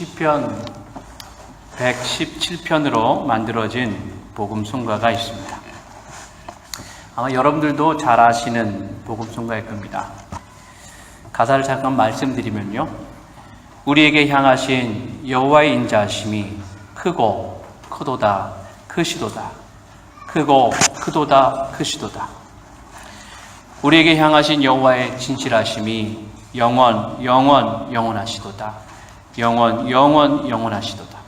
시편 117편으로 만들어진 복음송가가 있습니다. 아마 여러분들도 잘 아시는 복음송가일 겁니다. 가사를 잠깐 말씀드리면요, 우리에게 향하신 여호와의 인자하심이 크고 크도다 크시도다, 크고 크도다 크시도다. 우리에게 향하신 여호와의 진실하심이 영원하시도다, 영원하시도다.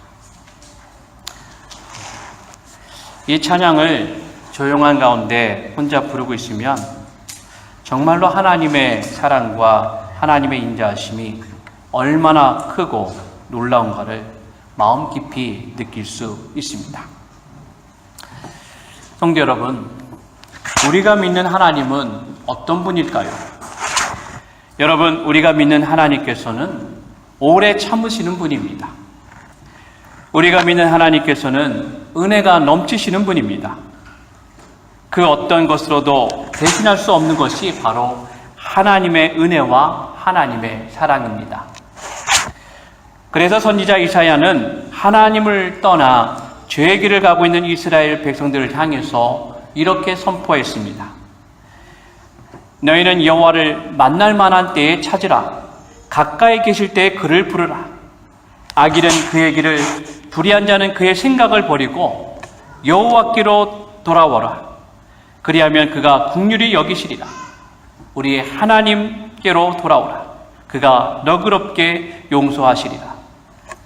이 찬양을 조용한 가운데 혼자 부르고 있으면 정말로 하나님의 사랑과 하나님의 인자하심이 얼마나 크고 놀라운가를 마음 깊이 느낄 수 있습니다. 성도 여러분, 우리가 믿는 하나님은 어떤 분일까요? 여러분, 우리가 믿는 하나님께서는 오래 참으시는 분입니다. 우리가 믿는 하나님께서는 은혜가 넘치시는 분입니다. 그 어떤 것으로도 대신할 수 없는 것이 바로 하나님의 은혜와 하나님의 사랑입니다. 그래서 선지자 이사야는 하나님을 떠나 죄의 길을 가고 있는 이스라엘 백성들을 향해서 이렇게 선포했습니다. 너희는 여호와를 만날 만한 때에 찾으라. 가까이 계실 때에 그를 부르라. 악인은 그의 길을, 불의한 자는 그의 생각을 버리고 여호와께로 돌아오라. 그리하면 그가 긍휼히 여기시리라. 우리의 하나님께로 돌아오라. 그가 너그럽게 용서하시리라.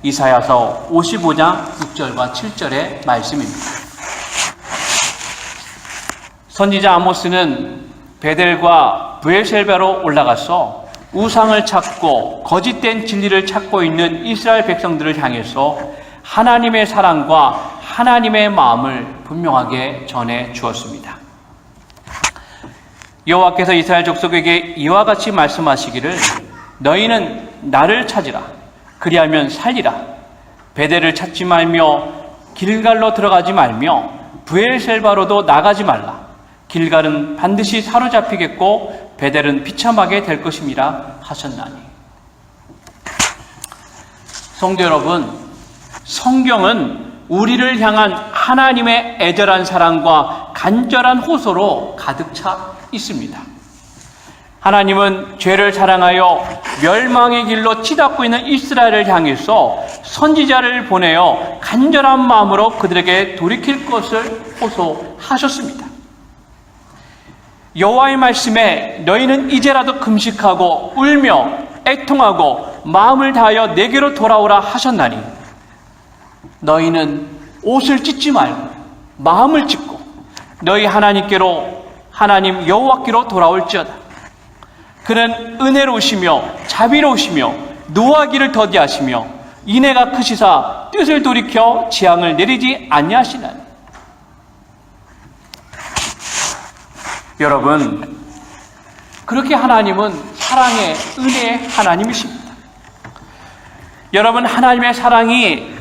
이사야서 55장 6절과 7절의 말씀입니다. 선지자 아모스는 베델과 브엘셀바로 올라가서 우상을 찾고 거짓된 진리를 찾고 있는 이스라엘 백성들을 향해서 하나님의 사랑과 하나님의 마음을 분명하게 전해 주었습니다. 여호와께서 이스라엘 족속에게 이와 같이 말씀하시기를, 너희는 나를 찾으라. 그리하면 살리라. 베델을 찾지 말며 길갈로 들어가지 말며 브엘셀바로도 나가지 말라. 길갈은 반드시 사로잡히겠고 베델은 비참하게 될 것임이라 하셨나니. 성도 여러분, 성경은 우리를 향한 하나님의 애절한 사랑과 간절한 호소로 가득 차 있습니다. 하나님은 죄를 사랑하여 멸망의 길로 치닫고 있는 이스라엘을 향해서 선지자를 보내어 간절한 마음으로 그들에게 돌이킬 것을 호소하셨습니다. 여호와의 말씀에 너희는 이제라도 금식하고 울며 애통하고 마음을 다하여 내게로 돌아오라 하셨나니, 너희는 옷을 찢지 말고 마음을 찢고 너희 하나님께로, 하나님 여호와께로 돌아올지어다. 그는 은혜로우시며 자비로우시며 노하기를 더디하시며 인애가 크시사 뜻을 돌이켜 재앙을 내리지 아니하시나니. 여러분, 그렇게 하나님은 사랑의, 은혜의 하나님이십니다. 여러분, 하나님의 사랑이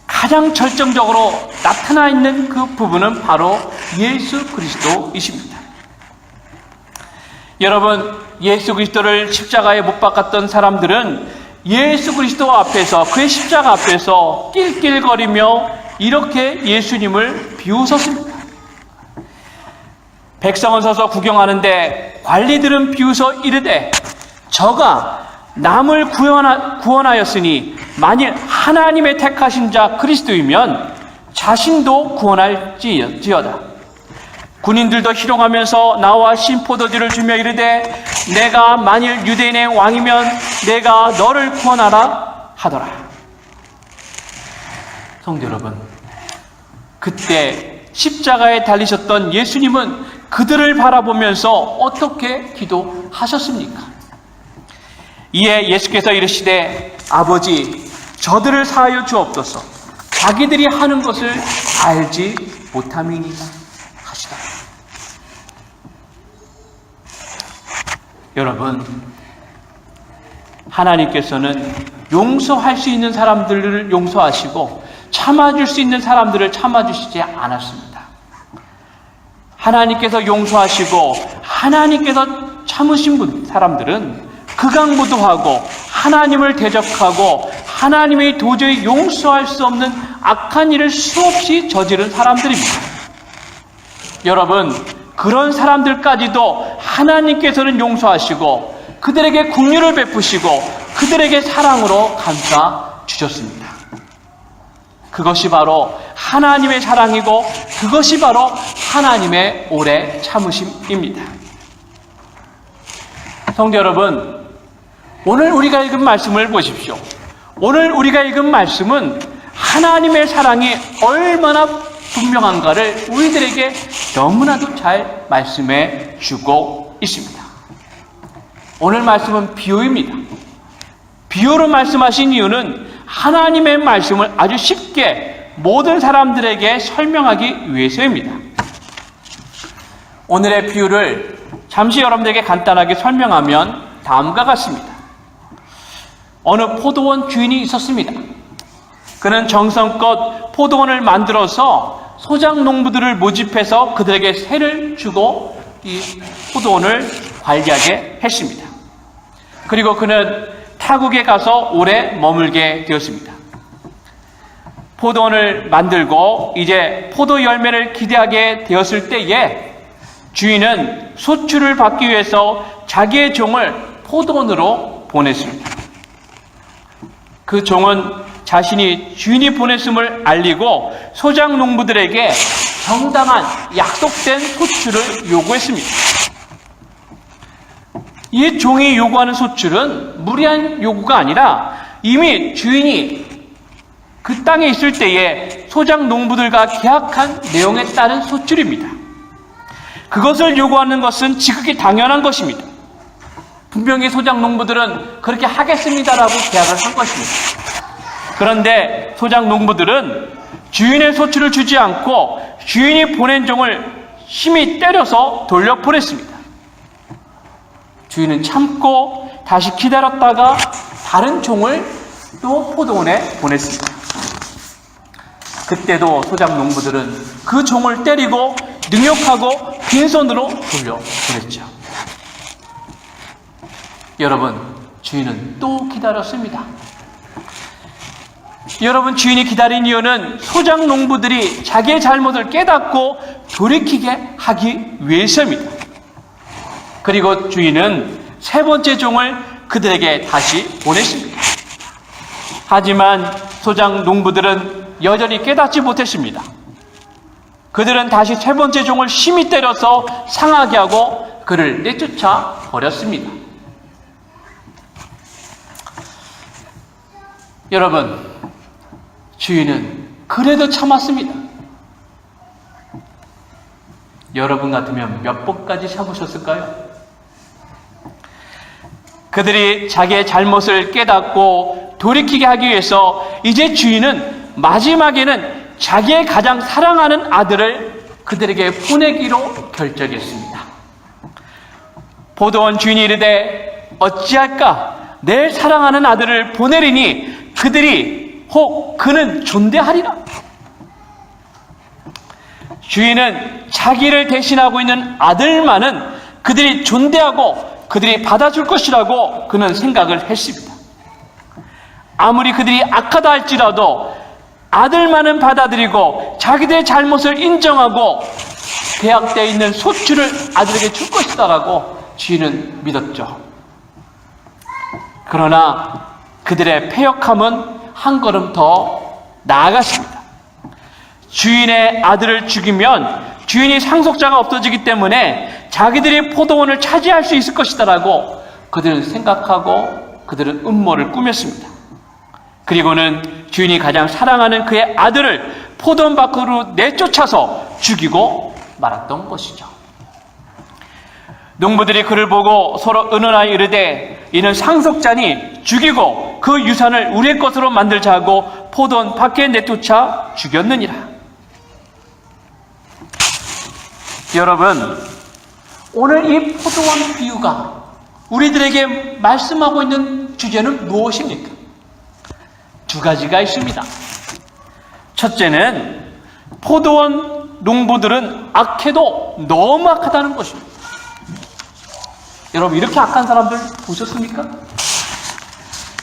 가장 절정적으로 나타나 있는 그 부분은 바로 예수 그리스도이십니다. 여러분, 예수 그리스도를 십자가에 못 박았던 사람들은 예수 그리스도 앞에서, 그의 십자가 앞에서 낄낄거리며 이렇게 예수님을 비웃었습니다. 백성은 서서 구경하는데 관리들은 비웃어 이르되, 저가 남을 구원하였으니 만일 하나님의 택하신 자 그리스도이면 자신도 구원할지어다. 군인들도 희롱하면서 나와 신포도주를 주며 이르되, 내가 만일 유대인의 왕이면 내가 너를 구원하라 하더라. 성도 여러분, 그때 십자가에 달리셨던 예수님은 그들을 바라보면서 어떻게 기도하셨습니까? 이에 예수께서 이르시되, 아버지, 저들을 사하여 주옵소서. 자기들이 하는 것을 알지 못함이니이다 하시다. 여러분, 하나님께서는 용서할 수 있는 사람들을 용서하시고 참아줄 수 있는 사람들을 참아주시지 않았습니다. 하나님께서 용서하시고 하나님께서 참으신 사람들은 극악무도하고 하나님을 대적하고 하나님이 도저히 용서할 수 없는 악한 일을 수없이 저지른 사람들입니다. 여러분, 그런 사람들까지도 하나님께서는 용서하시고 그들에게 긍휼을 베푸시고 그들에게 사랑으로 감싸 주셨습니다. 그것이 바로 하나님의 사랑이고 그것이 바로 하나님의 오래 참으심입니다. 성도 여러분, 오늘 우리가 읽은 말씀을 보십시오. 오늘 우리가 읽은 말씀은 하나님의 사랑이 얼마나 분명한가를 우리들에게 너무나도 잘 말씀해 주고 있습니다. 오늘 말씀은 비유입니다. 비유로 말씀하신 이유는 하나님의 말씀을 아주 쉽게 모든 사람들에게 설명하기 위해서입니다. 오늘의 비유를 잠시 여러분들에게 간단하게 설명하면 다음과 같습니다. 어느 포도원 주인이 있었습니다. 그는 정성껏 포도원을 만들어서 소작 농부들을 모집해서 그들에게 세를 주고 이 포도원을 관리하게 했습니다. 그리고 그는 타국에 가서 오래 머물게 되었습니다. 포도원을 만들고 이제 포도 열매를 기대하게 되었을 때에 주인은 소출을 받기 위해서 자기의 종을 포도원으로 보냈습니다. 그 종은 자신이 주인이 보냈음을 알리고 소작 농부들에게 정당한 약속된 소출을 요구했습니다. 이 종이 요구하는 소출은 무리한 요구가 아니라 이미 주인이 그 땅에 있을 때에 소작 농부들과 계약한 내용에 따른 소출입니다. 그것을 요구하는 것은 지극히 당연한 것입니다. 분명히 소작 농부들은 그렇게 하겠습니다라고 계약을 한 것입니다. 그런데 소작 농부들은 주인의 소출을 주지 않고 주인이 보낸 종을 심히 때려서 돌려보냈습니다. 주인은 참고 다시 기다렸다가 다른 종을 또 포도원에 보냈습니다. 그때도 소작 농부들은 그 종을 때리고 능욕하고 빈손으로 돌려보냈죠. 여러분, 주인은 또 기다렸습니다. 여러분, 주인이 기다린 이유는 소작 농부들이 자기의 잘못을 깨닫고 돌이키게 하기 위해서입니다. 그리고 주인은 세 번째 종을 그들에게 다시 보냈습니다. 하지만 소작 농부들은 여전히 깨닫지 못했습니다. 그들은 다시 세 번째 종을 심히 때려서 상하게 하고 그를 내쫓아 버렸습니다. 여러분, 주인은 그래도 참았습니다. 여러분 같으면 몇 번까지 참으셨을까요? 그들이 자기의 잘못을 깨닫고 돌이키게 하기 위해서 이제 주인은 마지막에는 자기의 가장 사랑하는 아들을 그들에게 보내기로 결정했습니다. 포도원 주인이 이르되 어찌할까? 내 사랑하는 아들을 보내리니 그들이 혹 그는 존대하리라. 주인은 자기를 대신하고 있는 아들만은 그들이 존대하고 그들이 받아줄 것이라고 그는 생각을 했습니다. 아무리 그들이 악하다 할지라도 아들만은 받아들이고 자기들의 잘못을 인정하고 계약되어 있는 소출을 아들에게 줄 것이다라고 주인은 믿었죠. 그러나 그들의 패역함은 한 걸음 더 나아갔습니다. 주인의 아들을 죽이면 주인이 상속자가 없어지기 때문에 자기들이 포도원을 차지할 수 있을 것이다라고 그들은 생각하고 그들은 음모를 꾸몄습니다. 그리고는 주인이 가장 사랑하는 그의 아들을 포도원 밖으로 내쫓아서 죽이고 말았던 것이죠. 농부들이 그를 보고 서로 의논하여 이르되 이는 상속자니 죽이고 그 유산을 우리의 것으로 만들자 하고 포도원 밖에 내쫓아 죽였느니라. 여러분, 오늘 이 포도원 비유가 우리들에게 말씀하고 있는 주제는 무엇입니까? 두 가지가 있습니다. 첫째는 포도원 농부들은 악해도 너무 악하다는 것입니다. 여러분, 이렇게 악한 사람들 보셨습니까?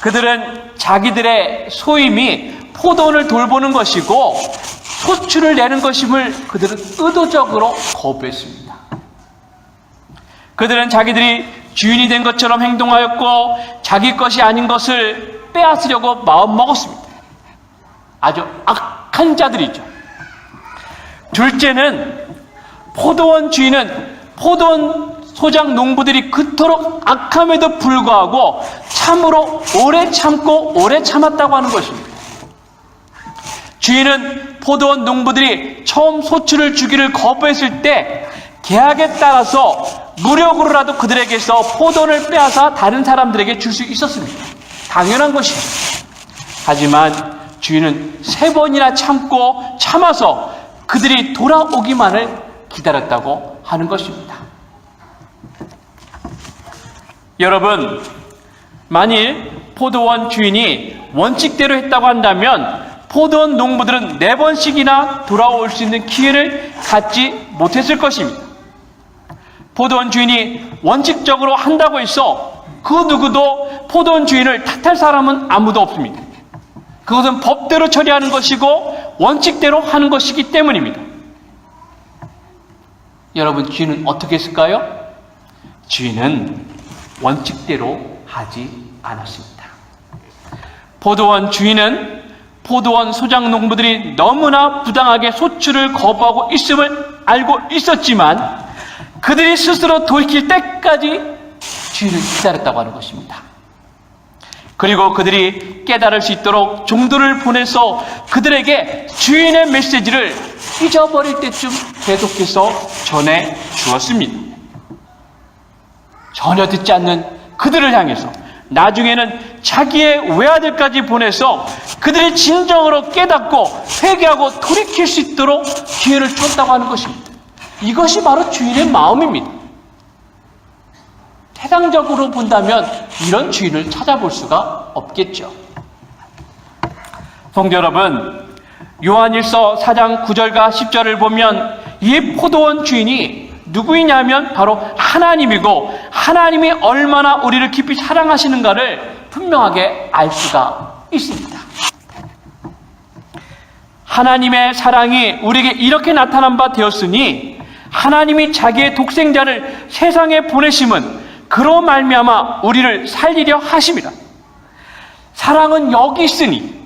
그들은 자기들의 소임이 포도원을 돌보는 것이고 소출을 내는 것임을 그들은 의도적으로 거부했습니다. 그들은 자기들이 주인이 된 것처럼 행동하였고 자기 것이 아닌 것을 빼앗으려고 마음먹었습니다. 아주 악한 자들이죠. 둘째는 포도원 주인은 포도원 소장 농부들이 그토록 악함에도 불구하고 참으로 오래 참고 오래 참았다고 하는 것입니다. 주인은 포도원 농부들이 처음 소출을 주기를 거부했을 때 계약에 따라서 무력으로라도 그들에게서 포도원을 빼앗아 다른 사람들에게 줄 수 있었습니다. 당연한 것이죠. 하지만 주인은 3번이나 참아서 그들이 돌아오기만을 기다렸다고 하는 것입니다. 여러분, 만일 포도원 주인이 원칙대로 했다고 한다면 포도원 농부들은 4번씩이나 돌아올 수 있는 기회를 갖지 못했을 것입니다. 포도원 주인이 원칙적으로 한다고 해서 그 누구도 포도원 주인을 탓할 사람은 아무도 없습니다. 그것은 법대로 처리하는 것이고 원칙대로 하는 것이기 때문입니다. 여러분, 주인은 어떻게 했을까요? 주인은 원칙대로 하지 않았습니다. 포도원 주인은 포도원 소장 농부들이 너무나 부당하게 소출을 거부하고 있음을 알고 있었지만 그들이 스스로 돌이킬 때까지 주인을 기다렸다고 하는 것입니다. 그리고 그들이 깨달을 수 있도록 종들을 보내서 그들에게 주인의 메시지를 잊어버릴 때쯤 계속해서 전해 주었습니다. 전혀 듣지 않는 그들을 향해서 나중에는 자기의 외아들까지 보내서 그들이 진정으로 깨닫고 회개하고 돌이킬 수 있도록 기회를 줬다고 하는 것입니다. 이것이 바로 주인의 마음입니다. 세상적으로 본다면 이런 주인을 찾아볼 수가 없겠죠. 성도 여러분, 요한일서 4장 9절과 10절을 보면 이 포도원 주인이 누구이냐면 바로 하나님이고 하나님이 얼마나 우리를 깊이 사랑하시는가를 분명하게 알 수가 있습니다. 하나님의 사랑이 우리에게 이렇게 나타난 바 되었으니 하나님이 자기의 독생자를 세상에 보내심은 그로 말미암아 우리를 살리려 하심이라. 사랑은 여기 있으니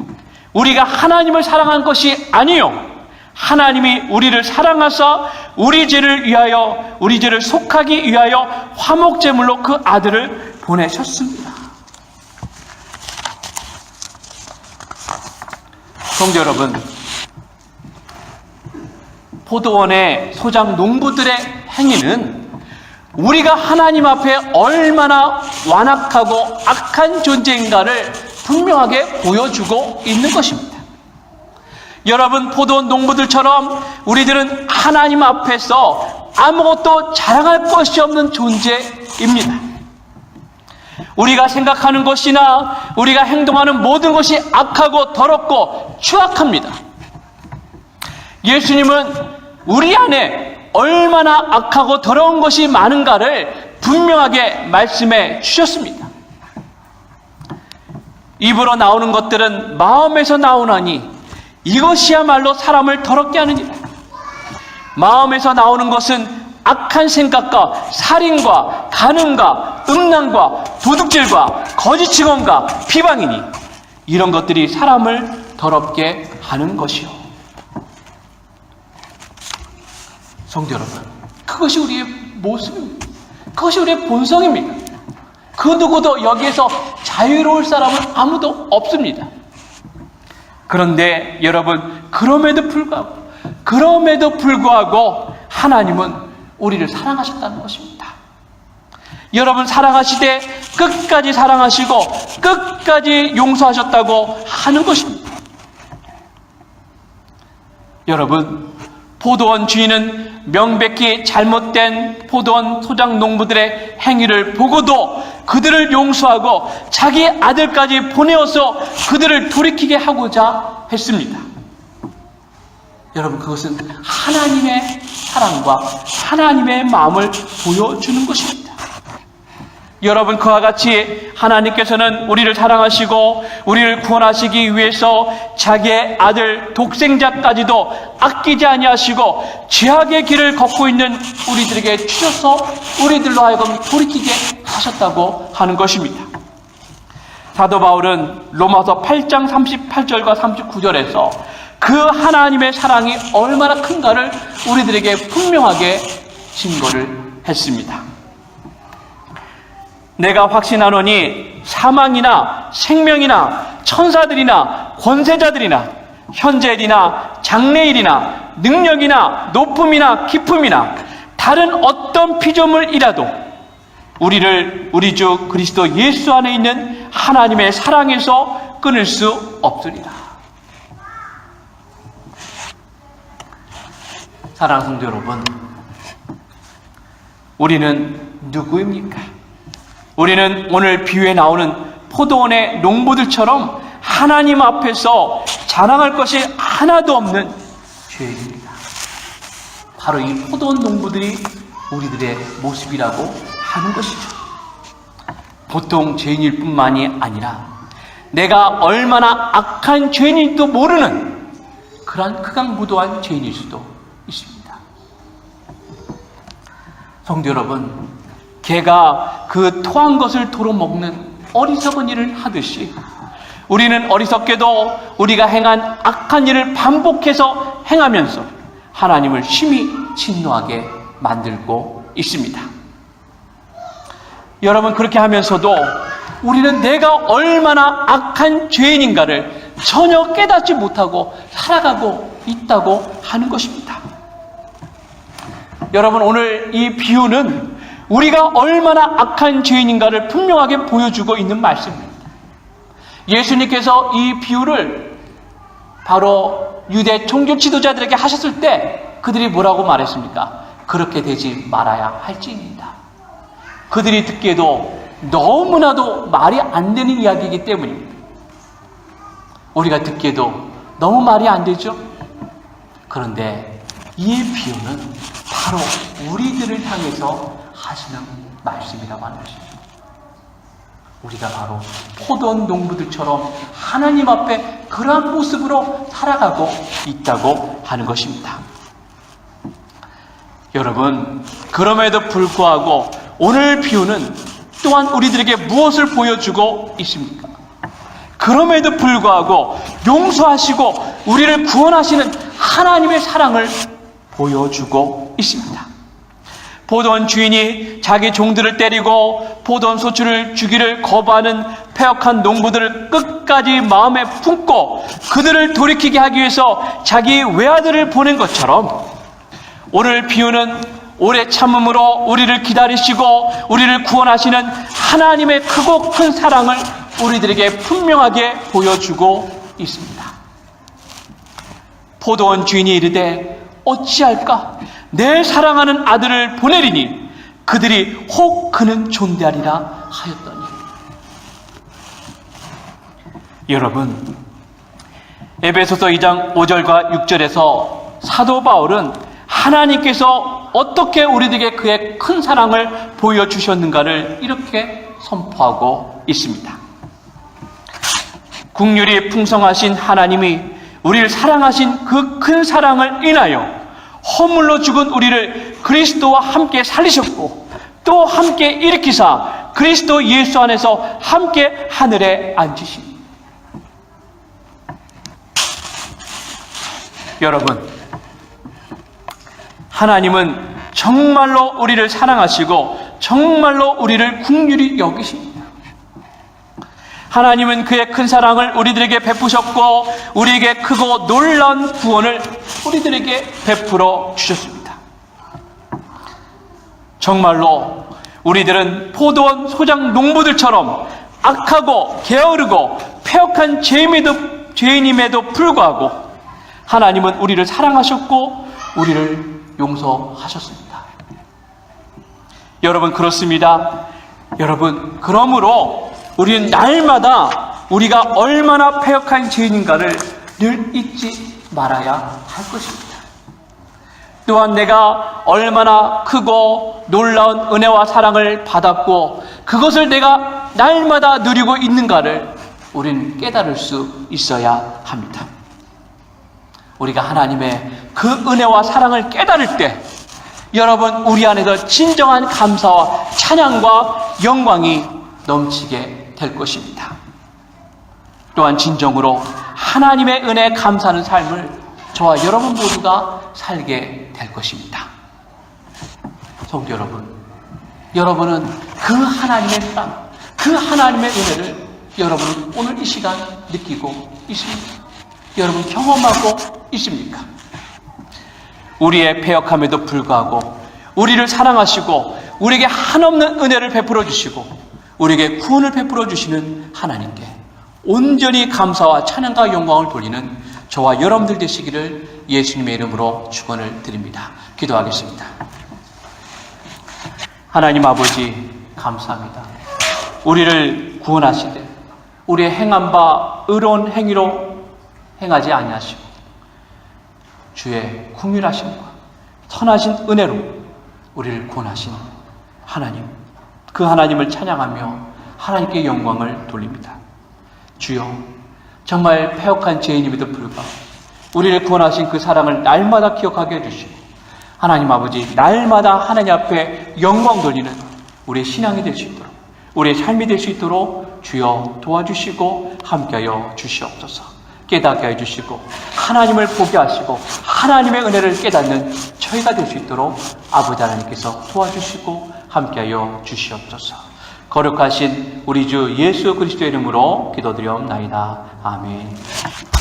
우리가 하나님을 사랑한 것이 아니요 하나님이 우리를 사랑하사 우리 죄를 위하여 우리 죄를 속하기 위하여 화목제물로 그 아들을 보내셨습니다. 성도 여러분, 포도원의 소장 농부들의 행위는 우리가 하나님 앞에 얼마나 완악하고 악한 존재인가를 분명하게 보여주고 있는 것입니다. 여러분, 포도원 농부들처럼 우리들은 하나님 앞에서 아무것도 자랑할 것이 없는 존재입니다. 우리가 생각하는 것이나 우리가 행동하는 모든 것이 악하고 더럽고 추악합니다. 예수님은 우리 안에 얼마나 악하고 더러운 것이 많은가를 분명하게 말씀해 주셨습니다. 입으로 나오는 것들은 마음에서 나오나니 이것이야말로 사람을 더럽게 하느니라. 마음에서 나오는 것은 악한 생각과 살인과 간음과 음란과 도둑질과 거짓 증언과 비방이니 이런 것들이 사람을 더럽게 하는 것이요. 성도 여러분, 그것이 우리의 모습입니다. 그것이 우리의 본성입니다. 그 누구도 여기에서 자유로울 사람은 아무도 없습니다. 그런데 여러분, 그럼에도 불구하고 하나님은 우리를 사랑하셨다는 것입니다. 여러분, 사랑하시되 끝까지 사랑하시고 끝까지 용서하셨다고 하는 것입니다. 여러분, 포도원 주인은 명백히 잘못된 포도원 소장 농부들의 행위를 보고도 그들을 용서하고 자기 아들까지 보내어서 그들을 돌이키게 하고자 했습니다. 여러분, 그것은 하나님의 사랑과 하나님의 마음을 보여주는 것입니다. 여러분, 그와 같이 하나님께서는 우리를 사랑하시고 우리를 구원하시기 위해서 자기의 아들 독생자까지도 아끼지 아니하시고 죄악의 길을 걷고 있는 우리들에게 주셔서 우리들로 하여금 돌이키게 하셨다고 하는 것입니다. 사도 바울은 로마서 8장 38절과 39절에서 그 하나님의 사랑이 얼마나 큰가를 우리들에게 분명하게 증거를 했습니다. 내가 확신하노니 사망이나 생명이나 천사들이나 권세자들이나 현재일이나 장래일이나 능력이나 높음이나 깊음이나 다른 어떤 피조물이라도 우리를 우리 주 그리스도 예수 안에 있는 하나님의 사랑에서 끊을 수 없으리라. 사랑하는 성도 여러분, 우리는 누구입니까? 우리는 오늘 비유에 나오는 포도원의 농부들처럼 하나님 앞에서 자랑할 것이 하나도 없는 죄인입니다. 바로 이 포도원 농부들이 우리들의 모습이라고 하는 것이죠. 보통 죄인일 뿐만이 아니라 내가 얼마나 악한 죄인인지도 모르는 그러한 극악무도한 죄인일 수도 있습니다. 성도 여러분, 개가 그 토한 것을 도로 먹는 어리석은 일을 하듯이 우리는 어리석게도 우리가 행한 악한 일을 반복해서 행하면서 하나님을 심히 진노하게 만들고 있습니다. 여러분, 그렇게 하면서도 우리는 내가 얼마나 악한 죄인인가를 전혀 깨닫지 못하고 살아가고 있다고 하는 것입니다. 여러분, 오늘 이 비유는 우리가 얼마나 악한 죄인인가를 분명하게 보여주고 있는 말씀입니다. 예수님께서 이 비유를 바로 유대 종교 지도자들에게 하셨을 때 그들이 뭐라고 말했습니까? 그렇게 되지 말아야 할지입니다. 그들이 듣기에도 너무나도 말이 안 되는 이야기이기 때문입니다. 우리가 듣기에도 너무 말이 안 되죠? 그런데 이 비유는 바로 우리들을 향해서 하시는 말씀이라고 하는 것입니다. 우리가 바로 포도원 농부들처럼 하나님 앞에 그러한 모습으로 살아가고 있다고 하는 것입니다. 여러분, 그럼에도 불구하고 오늘 비유는 또한 우리들에게 무엇을 보여주고 있습니까? 그럼에도 불구하고 용서하시고 우리를 구원하시는 하나님의 사랑을 보여주고 있습니다. 포도원 주인이 자기 종들을 때리고 포도원 소출을 주기를 거부하는 패역한 농부들을 끝까지 마음에 품고 그들을 돌이키게 하기 위해서 자기 외아들을 보낸 것처럼 오늘 비유는 오래 참음으로 우리를 기다리시고 우리를 구원하시는 하나님의 크고 큰 사랑을 우리들에게 분명하게 보여주고 있습니다. 포도원 주인이 이르되 어찌할까? 내 사랑하는 아들을 보내리니 그들이 혹 그는 존대하리라 하였더니. 여러분, 에베소서 2장 5절과 6절에서 사도 바울은 하나님께서 어떻게 우리들에게 그의 큰 사랑을 보여주셨는가를 이렇게 선포하고 있습니다. 긍휼이 풍성하신 하나님이 우리를 사랑하신 그 큰 사랑을 인하여 허물로 죽은 우리를 그리스도와 함께 살리셨고 또 함께 일으키사 그리스도 예수 안에서 함께 하늘에 앉으시니. 여러분, 하나님은 정말로 우리를 사랑하시고 정말로 우리를 긍휼히 여기십니다. 하나님은 그의 큰 사랑을 우리들에게 베푸셨고 우리에게 크고 놀라운 구원을 우리들에게 베풀어 주셨습니다. 정말로 우리들은 포도원 소장 농부들처럼 악하고 게으르고 패역한 죄인임에도 불구하고 하나님은 우리를 사랑하셨고 우리를 용서하셨습니다. 여러분, 그렇습니다. 여러분, 그러므로 우리는 날마다 우리가 얼마나 패역한 죄인인가를 늘 잊지 말아야 할 것입니다. 또한 내가 얼마나 크고 놀라운 은혜와 사랑을 받았고 그것을 내가 날마다 누리고 있는가를 우리는 깨달을 수 있어야 합니다. 우리가 하나님의 그 은혜와 사랑을 깨달을 때 여러분, 우리 안에서 진정한 감사와 찬양과 영광이 넘치게 될 것입니다. 또한 진정으로 하나님의 은혜에 감사하는 삶을 저와 여러분 모두가 살게 될 것입니다. 성도 여러분, 여러분은 그 하나님의 사랑, 그 하나님의 은혜를 여러분은 오늘 이 시간 느끼고 있습니까? 여러분 경험하고 있습니까? 우리의 패역함에도 불구하고 우리를 사랑하시고 우리에게 한없는 은혜를 베풀어 주시고 우리에게 구원을 베풀어 주시는 하나님께 온전히 감사와 찬양과 영광을 돌리는 저와 여러분들 되시기를 예수님의 이름으로 축원을 드립니다. 기도하겠습니다. 하나님 아버지, 감사합니다. 우리를 구원하시되 우리의 행한 바 의로운 행위로 행하지 아니하시고 주의 긍휼하심과 선하신 은혜로 우리를 구원하신 하나님, 그 하나님을 찬양하며 하나님께 영광을 돌립니다. 주여, 정말 패역한 죄인임에도 불구하고 우리를 구원하신 그 사랑을 날마다 기억하게 해주시고 하나님 아버지, 날마다 하나님 앞에 영광 돌리는 우리의 신앙이 될 수 있도록, 우리의 삶이 될 수 있도록 주여 도와주시고 함께하여 주시옵소서. 깨닫게 해주시고 하나님을 보게 하시고 하나님의 은혜를 깨닫는 저희가 될 수 있도록 아버지 하나님께서 도와주시고 함께하여 주시옵소서. 거룩하신 우리 주 예수 그리스도의 이름으로 기도드리옵나이다. 아멘.